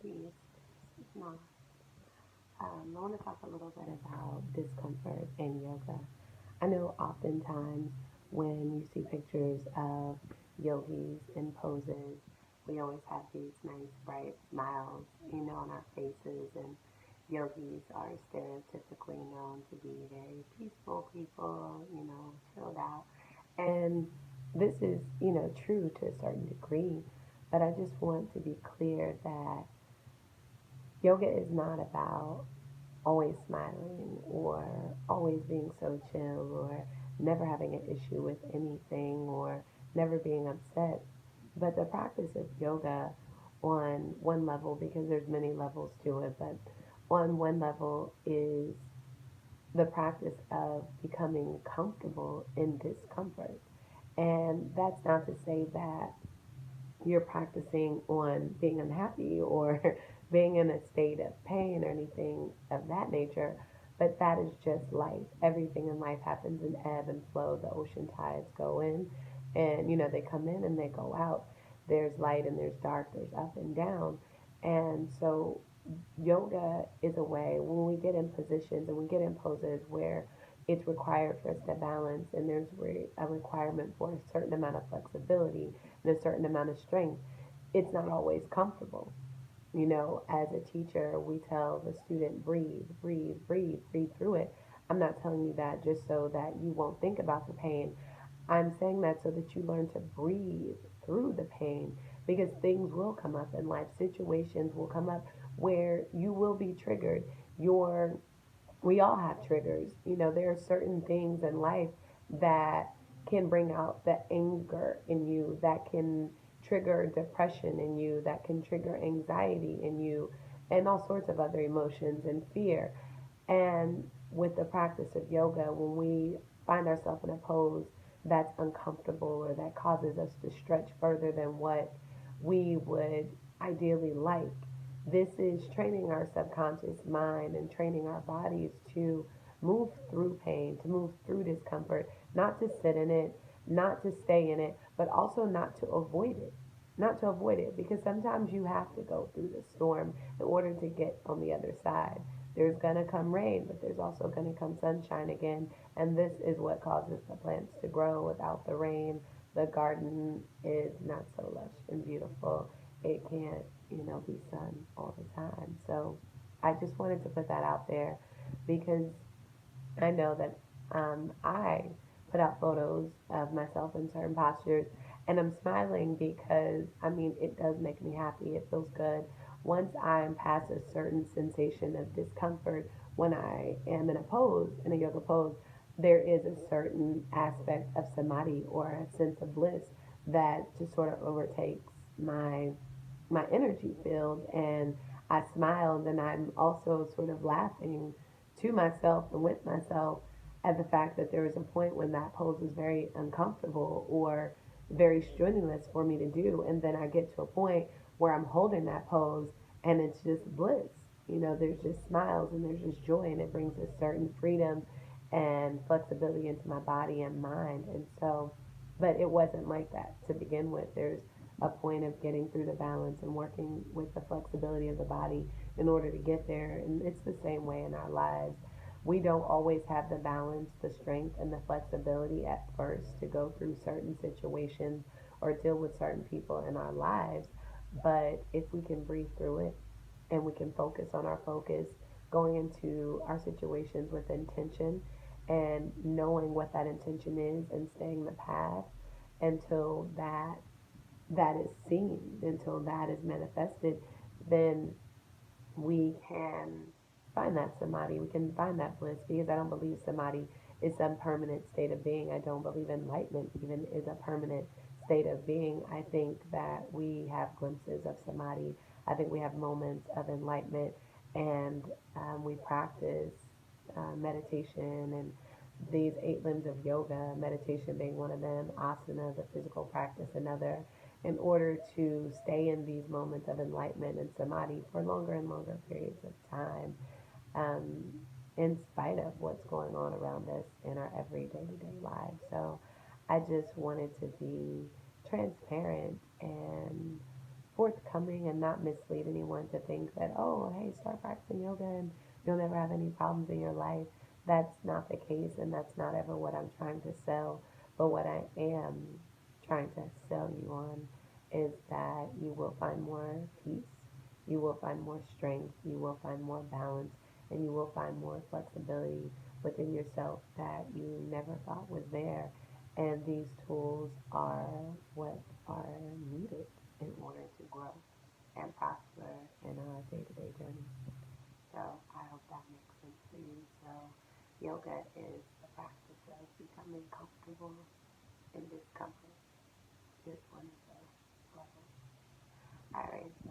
Please. No. I want to talk a little bit about discomfort in yoga. I know oftentimes when you see pictures of yogis in poses, we always have these nice bright smiles, on our faces, and yogis are stereotypically known to be very peaceful people, chilled out. And this is, true to a certain degree, but I just want to be clear that yoga is not about always smiling or always being so chill or never having an issue with anything or never being upset. But the practice of yoga on one level, because there's many levels to it, but on one level is the practice of becoming comfortable in discomfort. And that's not to say that you're practicing on being unhappy or being in a state of pain or anything of that nature, but that is just life. Everything in life happens in ebb and flow. The ocean tides go in and they come in and they go out. There's light and there's dark, there's up and down. And so yoga is a way when we get in positions and we get in poses where it's required for us to balance and there's a requirement for a certain amount of flexibility and a certain amount of strength. It's not always comfortable. As a teacher, we tell the student, breathe, breathe, breathe, breathe through it. I'm not telling you that just so that you won't think about the pain. I'm saying that so that you learn to breathe through the pain because things will come up in life. Situations will come up where you will be triggered. Your We all have triggers. There are certain things in life that can bring out the anger in you, that can trigger depression in you, that can trigger anxiety in you, and all sorts of other emotions and fear. And with the practice of yoga, when we find ourselves in a pose that's uncomfortable or that causes us to stretch further than what we would ideally like, this is training our subconscious mind and training our bodies to move through pain, to move through discomfort, not to sit in it, not to stay in it, but also not to avoid it. Not to avoid it, because sometimes you have to go through the storm in order to get on the other side. There's going to come rain, but there's also going to come sunshine again. And this is what causes the plants to grow. Without the rain, the garden is not so lush and beautiful. It can't, be sun all the time. So I just wanted to put that out there because I know that I put out photos of myself in certain postures and I'm smiling because it does make me happy. It feels good. Once I'm past a certain sensation of discomfort when I am in a pose, in a yoga pose, there is a certain aspect of samadhi or a sense of bliss that just sort of overtakes my energy field and I smile and then I'm also sort of laughing to myself and with myself at the fact that there was a point when that pose was very uncomfortable or very strenuous for me to do. And then I get to a point where I'm holding that pose and it's just bliss. There's just smiles and there's just joy and it brings a certain freedom and flexibility into my body and mind. And so, but it wasn't like that to begin with. There's a point of getting through the balance and working with the flexibility of the body in order to get there. And it's the same way in our lives. We don't always have the balance, the strength, and the flexibility at first to go through certain situations or deal with certain people in our lives. But if we can breathe through it and we can focus on our focus, going into our situations with intention and knowing what that intention is and staying the path until that is seen, until that is manifested, then we can find that samadhi, we can find that bliss because I don't believe samadhi is some permanent state of being. I don't believe enlightenment even is a permanent state of being. I think that we have glimpses of samadhi. I think we have moments of enlightenment and we practice meditation and these eight limbs of yoga, meditation being one of them, asana, the physical practice, another, in order to stay in these moments of enlightenment and samadhi for longer and longer periods of time, um, in spite of what's going on around us in our everyday lives. So I just wanted to be transparent and forthcoming and not mislead anyone to think that, oh, hey, start practicing yoga and you'll never have any problems in your life. That's not the case, and that's not ever what I'm trying to sell. But what I am trying to sell you on is that you will find more peace, you will find more strength, you will find more balance, and you will find more flexibility within yourself that you never thought was there. And these tools are what are needed in order to grow and prosper in our day to day journey. So I hope that makes sense to you. So yoga is the practice of becoming comfortable in discomfort. This one is a level. All right, so